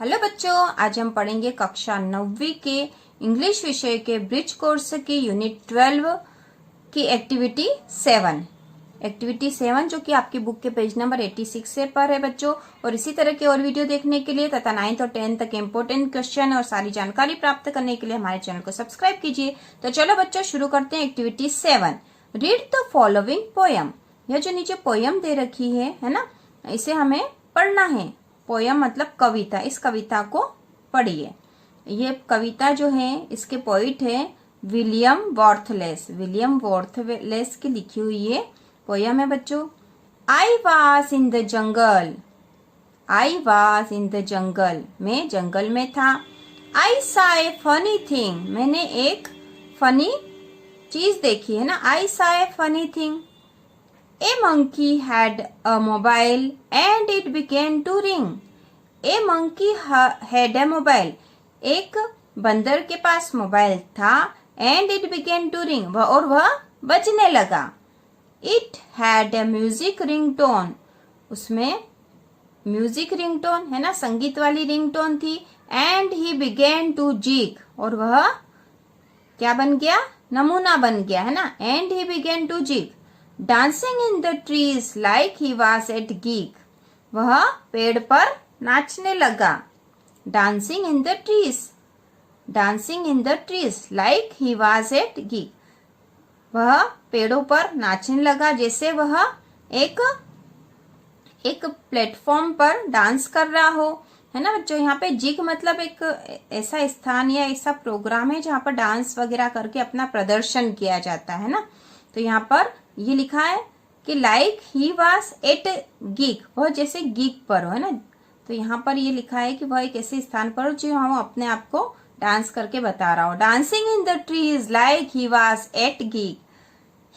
Hello बच्चों, आज हम पढ़ेंगे कक्षा 9वीं के इंग्लिश विषय के ब्रिज कोर्स की यूनिट 12 की एक्टिविटी 7। एक्टिविटी 7 जो कि आपकी बुक के पेज नंबर 86 से पर है बच्चों। और इसी तरह के और वीडियो देखने के लिए तथा 9th और 10th तक इम्पोर्टेंट क्वेश्चन और सारी जानकारी प्राप्त करने के लिए हमारे चैनल को सब्सक्राइब कीजिए। तो चलो बच्चों शुरू करते हैं activity 7। Read the following poem. यह जो नीचे पोयम दे रखी है ना, इसे हमें पढ़ना है। पोयम मतलब कविता। इस कविता को पढ़िए। ये कविता जो है इसके पोइट है विलियम वॉर्थलेस। विलियम वॉर्थलेस की लिखी हुई ये पोयम है बच्चों। I was in the jungle. I was in the jungle. मैं जंगल में था। आई सा ए फनी थिंग। मैंने एक फनी चीज देखी है ना। आई सा ए funny thing. A monkey had a mobile and it began to ring. A monkey had a mobile. एक बंदर के पास मोबाइल था and it began to ring. और वह बजने लगा। It had a music ringtone. उसमें म्यूजिक रिंगटोन है ना, संगीत वाली रिंगटोन थी। And he began to jig. और वह क्या बन गया? नमूना बन गया है ना। And he began to jig. Dancing in the trees like he was at gig. वह पेड़ पर नाचने लगा। Dancing in the trees. Dancing in the trees like he was at gig. वह पेड़ों पर नाचने लगा जैसे वह एक प्लेटफॉर्म पर डांस कर रहा हो, है ना बच्चों। यहाँ पे जिग मतलब एक ऐसा स्थान या ऐसा प्रोग्राम है जहाँ पर डांस वगैरह करके अपना प्रदर्शन किया जाता है ना। तो यहाँ पर ये लिखा है कि like he was at gig. वह जैसे गिग पर हो, है ना। तो यहाँ पर ये लिखा है कि वह एक ऐसे स्थान पर हो जो हम अपने आप को डांस करके बता रहा हो। Dancing in the trees like he was at gig.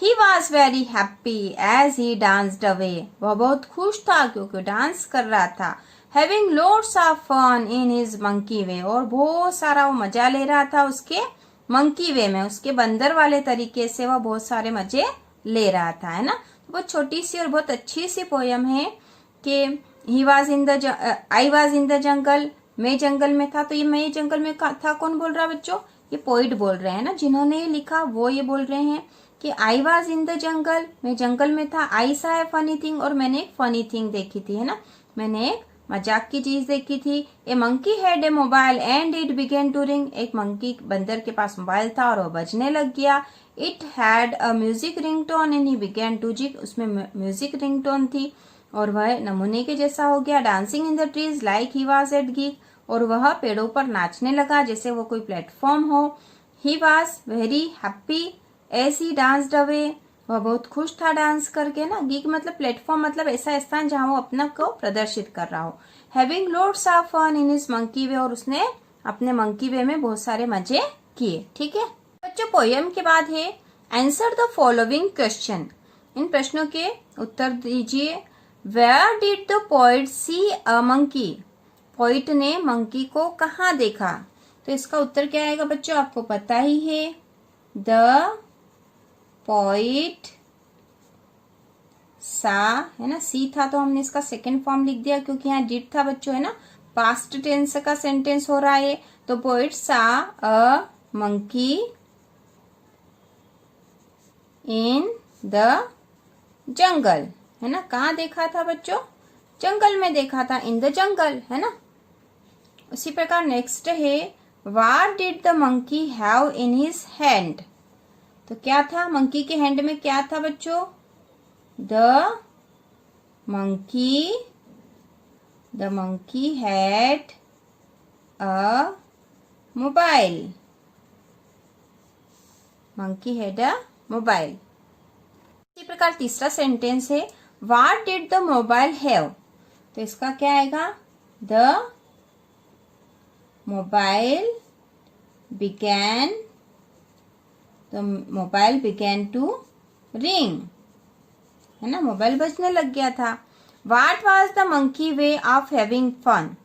He was very happy as he danced away. वह बहुत खुश था क्योंकि डांस कर रहा था। Having loads of fun in his monkey way. और बहुत सारा वो मजा ले रहा था उसके मंकी वे में, उसके बंदर वाले तरीके से वह बहुत सारे मजे ले रहा था, है ना। बहुत छोटी सी और बहुत अच्छी सी पोयम है कि he was in the I was in the jungle. मैं जंगल में था। तो ये मैं जंगल में था कौन बोल रहा बच्चों? ये पोइट बोल रहे हैं ना, जिन्होंने ये लिखा वो ये बोल रहे हैं कि I was in the jungle. मैं जंगल में था। आई सा है फनी थिंग। और मैंने एक फनी थिंग देखी थी, है ना। मैंने एक मजाक की चीज देखी थी। A monkey had a mobile and it began to ring. एक मंकी बंदर के पास मोबाइल था और वो बजने लग गया। It had a music ringtone and he began to jig. उसमें म्यूजिक रिंगटोन थी और वह नमूने के जैसा हो गया। Dancing in the trees like he was at gig. और वह पेड़ों पर नाचने लगा जैसे वो कोई प्लेटफॉर्म हो। He was very happy as he danced away. वह बहुत खुश था डांस करके ना। गिग मतलब प्लेटफॉर्म मतलब ऐसा स्थान जहां वो अपना को प्रदर्शित कर रहा हो। Having loads of fun in his monkey way. और उसने अपने मंकी वे में बहुत सारे मजे किए। ठीक है बच्चों, पोयम के बाद है आंसर द फॉलोइंग क्वेश्चन। इन प्रश्नों के उत्तर दीजिए। Where did the poet see a monkey. Poet ने मंकी को कहाँ देखा? तो इसका उत्तर क्या आएगा बच्चों? आपको पता ही है। द पोइट सा, है ना। सी था तो हमने इसका सेकेंड फॉर्म लिख दिया क्योंकि यहाँ डिड था बच्चों, है ना। पास्ट टेंस का सेंटेंस हो रहा है। तो पोइट सा a monkey in the jungle, है ना। कहाँ देखा था बच्चों? जंगल में देखा था। इन द जंगल, है ना। उसी प्रकार नेक्स्ट है what did the monkey have in his hand. तो क्या था मंकी के हैंड में? क्या था बच्चों? The monkey had a mobile. Monkey had a mobile. इसी प्रकार तीसरा सेंटेंस है what did the mobile have. तो इसका क्या आएगा? The mobile began to ring, है ना। मोबाइल बजने लग गया था। What was the monkey way of having fun.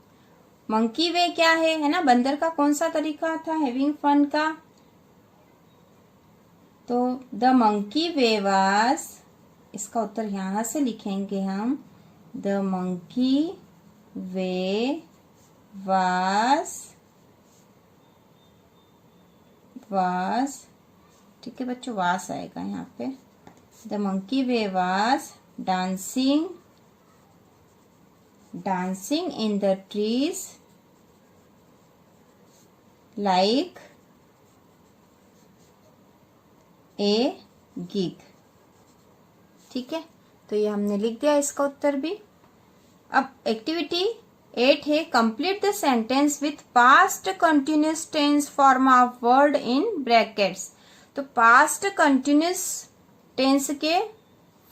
Monkey way क्या है ना। बंदर का कौन सा तरीका था हैविंग फन का? तो द मंकी वे वाज, इसका उत्तर यहां से लिखेंगे हम। द मंकी वे वाज, ठीक है बच्चों, वास आएगा यहाँ पे। The monkey way was dancing in the trees like a gig. ठीक है, तो ये हमने लिख दिया इसका उत्तर भी। अब एक्टिविटी 8 है, complete the sentence with past continuous tense form of word in brackets. तो पास्ट कंटिन्यूस टेंस के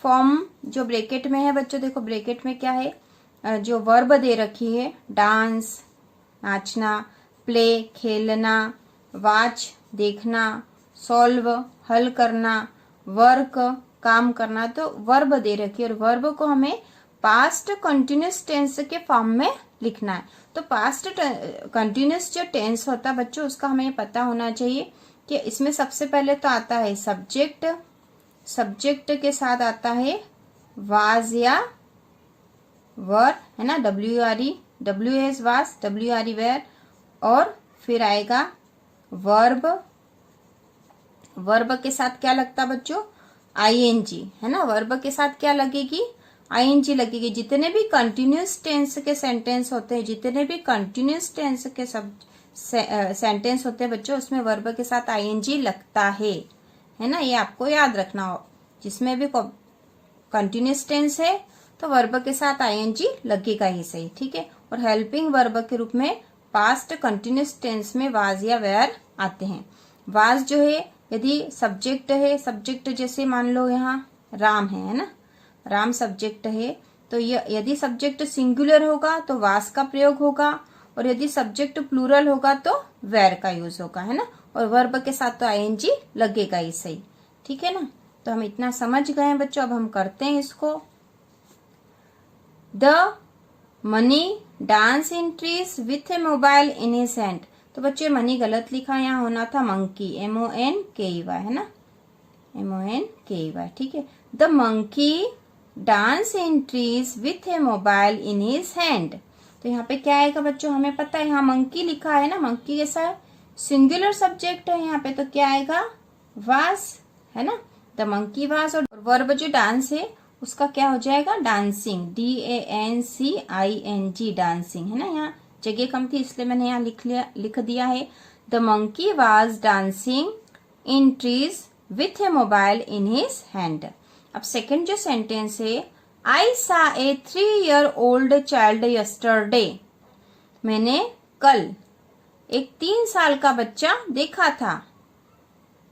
फॉर्म जो ब्रैकेट में है बच्चों, देखो ब्रैकेट में क्या है, जो वर्ब दे रखी है, डांस नाचना, प्ले खेलना, वॉच देखना, सॉल्व हल करना, वर्क काम करना, तो वर्ब दे रखी है और वर्ब को हमें पास्ट कंटिन्यूस टेंस के फॉर्म में लिखना है। तो पास्ट कंटिन्यूस जो टेंस होता है बच्चों, उसका हमें पता होना चाहिए कि इसमें सबसे पहले तो आता है सब्जेक्ट, सब्जेक्ट के साथ आता है वाज या वर, है ना, W as was, WRE were, और फिर आएगा वर्ब, वर्ब के साथ क्या लगता बच्चों, ING, है ना, वर्ब के साथ क्या लगेगी, ING लगेगी। जितने भी कंटिन्यूस टेंस के सेंटेंस होते हैं, जितने भी कंटिन्यूस टेंस के सब सेंटेंस होते हैं बच्चों, उसमें वर्ब के साथ ING लगता है ना, ये आपको याद रखना हो। जिसमें भी कंटिन्यूस टेंस है तो वर्ब के साथ ING लगेगा ही सही, ठीक है। और हेल्पिंग वर्ब के रूप में पास्ट कंटिन्यूस टेंस में वाज या वेयर आते हैं। वाज जो है, यदि सब्जेक्ट है, सब्जेक्ट जैसे मान लो यहाँ राम है ना, राम सब्जेक्ट है, तो यदि सब्जेक्ट सिंगुलर होगा तो वाज का प्रयोग होगा, और यदि सब्जेक्ट प्लूरल होगा तो वेयर का यूज होगा, है ना। और वर्ब के साथ तो ING लगेगा ही सही, ठीक है ना। तो हम इतना समझ गए हैं बच्चों। अब हम करते हैं इसको। The money dance in trees with A mobile in his hand. तो बच्चों मनी गलत लिखा, यहाँ होना था मंकी, MONKEY, है ना, MONKEY, ठीक है। The monkey dance in trees with A mobile in his hand. तो यहाँ पे क्या आएगा बच्चों, हमें पता है यहाँ मंकी लिखा है ना, मंकी कैसा है, सिंगुलर सब्जेक्ट है यहाँ पे, तो क्या आएगा, वाज, है ना, द मंकी वाज। और वर्ब जो डांस है उसका क्या हो जाएगा, डांसिंग, DANCING, डांसिंग, है ना। यहाँ जगह कम थी इसलिए मैंने यहाँ लिख दिया है, the monkey was dancing in trees with A mobile in his hand. अब सेकंड जो सेंटेंस है, आई सा ए 3-year-old चाइल्ड यस्टरडे। मैंने कल एक 3 साल का बच्चा देखा था।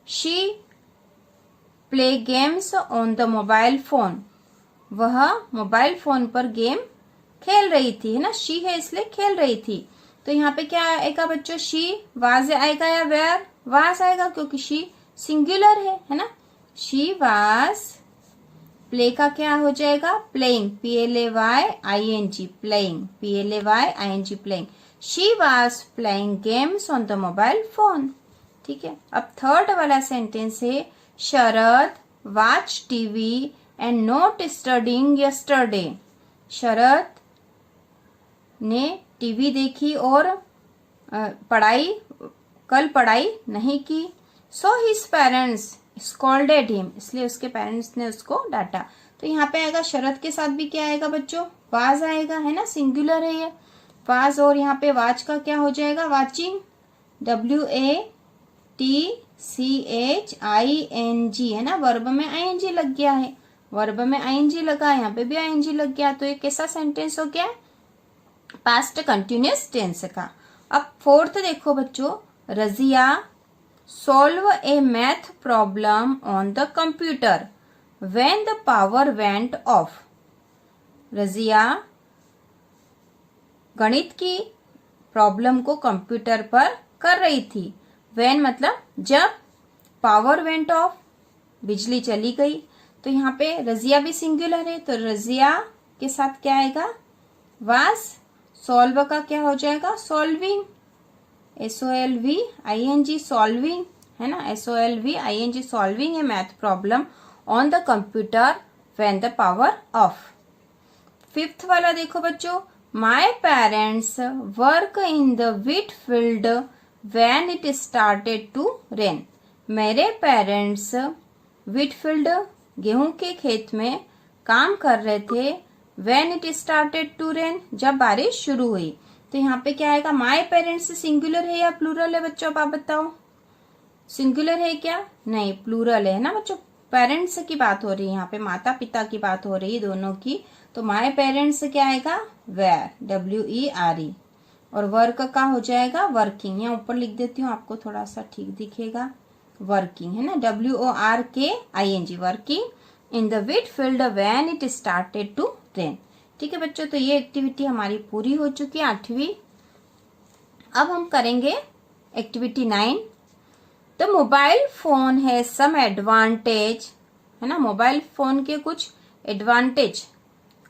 She play games on the mobile phone. वह मोबाइल फोन पर गेम खेल रही थी, है ना, शी है इसलिए खेल रही थी। तो यहाँ पे क्या आएगा बच्चों, शी वाज आएगा या वेयर, वाज आएगा क्योंकि शी सिंगुलर है ना। शी वाज, प्ले का क्या हो जाएगा, playing, PLAYING, playing, PLAYING, playing. She was playing games on the mobile phone, ठीक है। अब थर्ड वाला सेंटेंस है, Sharad watch TV and not studying yesterday. Sharad ने टीवी देखी और कल पढ़ाई नहीं की। So his parents scolded him, इसलिए उसके पेरेंट्स ने उसको डांटा। तो यहाँ पे आएगा शरद के साथ भी क्या आएगा बच्चों, वाज आएगा, है ना, सिंगुलर है ये वाज। और यहाँ पे वाच का क्या हो जाएगा, वाचिंग, WATCHING, है ना, वर्ब में ING लग गया है, वर्ब में ING लगा, यहाँ पे भी ING लग गया। तो ये कैसा सेंटेंस हो गया, पास्ट कंटिन्यूस टेंस का। अब फोर्थ देखो बच्चों, Razia solve A math problem on the computer when the power went of. Razia गणित की प्रॉब्लम को कंप्यूटर पर कर रही थी। व्हेन मतलब जब, पावर वेंट ऑफ बिजली चली गई। तो यहाँ पे रजिया भी सिंगुलर है, तो रजिया के साथ क्या आएगा, वाज। सॉल्व का क्या हो जाएगा, सॉल्विंग, SOLVING, सॉल्विंग, है ना, SOLVING, solving A math problem on the computer when the power of. Fifth वाला देखो बच्चों, my parents work in the wheat field when it started to rain। मेरे पेरेंट्स wheat field गेहूं के खेत में काम कर रहे थे when it started to rain जब बारिश शुरू हुई। तो यहाँ पे क्या आएगा, माई पेरेंट्स सिंगुलर है या प्लूरल है बच्चों, आप बताओ। सिंगुलर है क्या, नहीं प्लूरल है ना बच्चों। पेरेंट्स की बात हो रही है यहाँ पे, माता पिता की बात हो रही है दोनों की। तो माई पेरेंट्स क्या आएगा, वेर, WERE। और वर्क का हो जाएगा वर्किंग, यहाँ ऊपर लिख देती हूँ आपको थोड़ा सा ठीक दिखेगा, वर्किंग है ना, WORKING, working in the wheat field when it started to rain। ठीक है बच्चों, तो ये एक्टिविटी हमारी पूरी हो चुकी है 8वीं। अब हम करेंगे एक्टिविटी 9। द मोबाइल फोन है सम एडवांटेज, है ना, मोबाइल फोन के कुछ एडवांटेज,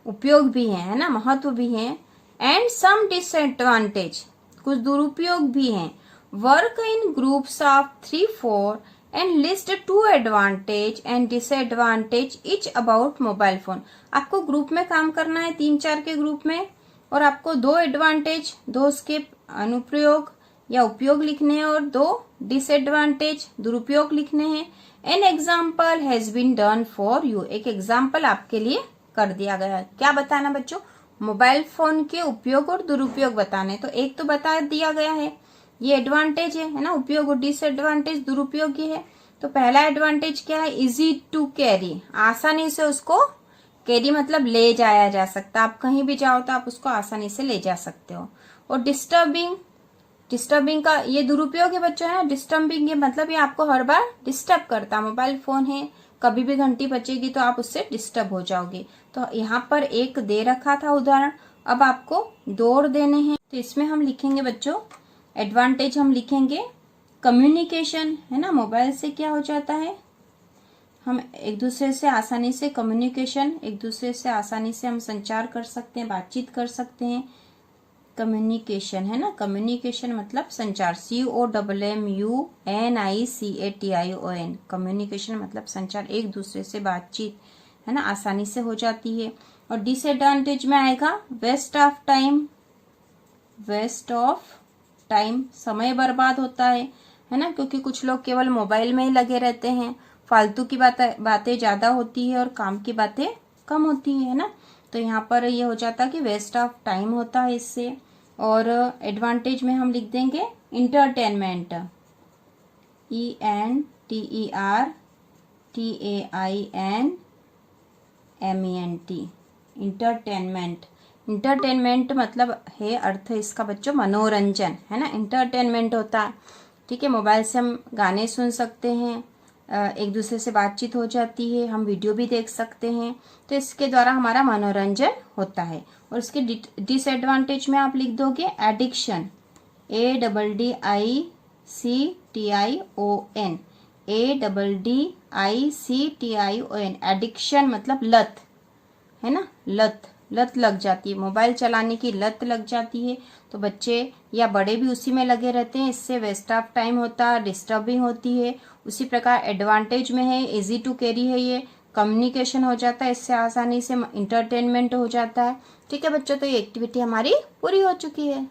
उपयोग भी है ना, महत्व भी है, एंड सम डिसएडवांटेज, कुछ दुरुपयोग भी हैं। Work in groups of 3-4 and list 2 advantage and disadvantage etch about mobile phone. आपको ग्रुप में काम करना है 3-4 के ग्रुप में, और आपको 2 एडवांटेज, 2 उसके अनुप्रयोग या उपयोग लिखने हैं, और 2 डिसएडवांटेज, दुरुपयोग लिखने हैं। An example has been done for you, एक एग्जाम्पल आपके लिए कर दिया गया है। क्या बताना बच्चों, मोबाइल फोन के उपयोग और दुरुपयोग बताने। तो एक तो बता दिया गया है, ये एडवांटेज है ना, उपयोग, और डिसएडवांटेज दुरुपयोग है। तो पहला एडवांटेज क्या है, इजी टू कैरी, आसानी से उसको कैरी मतलब ले जाया जा सकता, आप कहीं भी जाओ तो आप उसको आसानी से ले जा सकते हो। और डिस्टर्बिंग का ये दुरुपयोग है बच्चों, है ना, डिस्टर्बिंग है मतलब ये आपको हर बार डिस्टर्ब करता, मोबाइल फोन है, कभी भी घंटी बजेगी तो आप उससे डिस्टर्ब हो जाओगे। तो यहाँ पर एक दे रखा था उदाहरण, अब आपको 2 और देने हैं। तो इसमें हम लिखेंगे बच्चों, एडवांटेज हम लिखेंगे कम्युनिकेशन, है ना, मोबाइल से क्या हो जाता है, हम एक दूसरे से आसानी से कम्युनिकेशन, एक दूसरे से आसानी से हम संचार कर सकते हैं, बातचीत कर सकते हैं। कम्युनिकेशन है ना, कम्युनिकेशन मतलब संचार, COMMUNICATION, कम्युनिकेशन मतलब संचार, एक दूसरे से बातचीत है ना आसानी से हो जाती है। और डिसएडवांटेज में आएगा वेस्ट ऑफ टाइम, समय बर्बाद होता है ना, क्योंकि कुछ लोग केवल मोबाइल में ही लगे रहते हैं, फालतू की बातें ज्यादा होती है और काम की बातें कम होती है ना। तो यहाँ पर ये हो जाता है कि वेस्ट ऑफ टाइम होता है इससे। और एडवांटेज में हम लिख देंगे इंटरटेनमेंट, ENTERTAINMENT, इंटरटेनमेंट मतलब है अर्थ इसका बच्चों मनोरंजन, है ना, इंटरटेनमेंट होता है। ठीक है, मोबाइल से हम गाने सुन सकते हैं, एक दूसरे से बातचीत हो जाती है, हम वीडियो भी देख सकते हैं, तो इसके द्वारा हमारा मनोरंजन होता है। और इसके डिसएडवांटेज में आप लिख दोगे एडिक्शन, ADDICTION, एडिक्शन मतलब लत, है ना, लत लग जाती है, मोबाइल चलाने की लत लग जाती है। तो बच्चे या बड़े भी उसी में लगे रहते हैं, इससे वेस्ट ऑफ टाइम होता है, डिस्टर्बिंग होती है। उसी प्रकार एडवांटेज में है इजी टू कैरी है, ये कम्युनिकेशन हो जाता है, इससे आसानी से इंटरटेनमेंट हो जाता है। ठीक है बच्चों, तो ये एक्टिविटी हमारी पूरी हो चुकी है।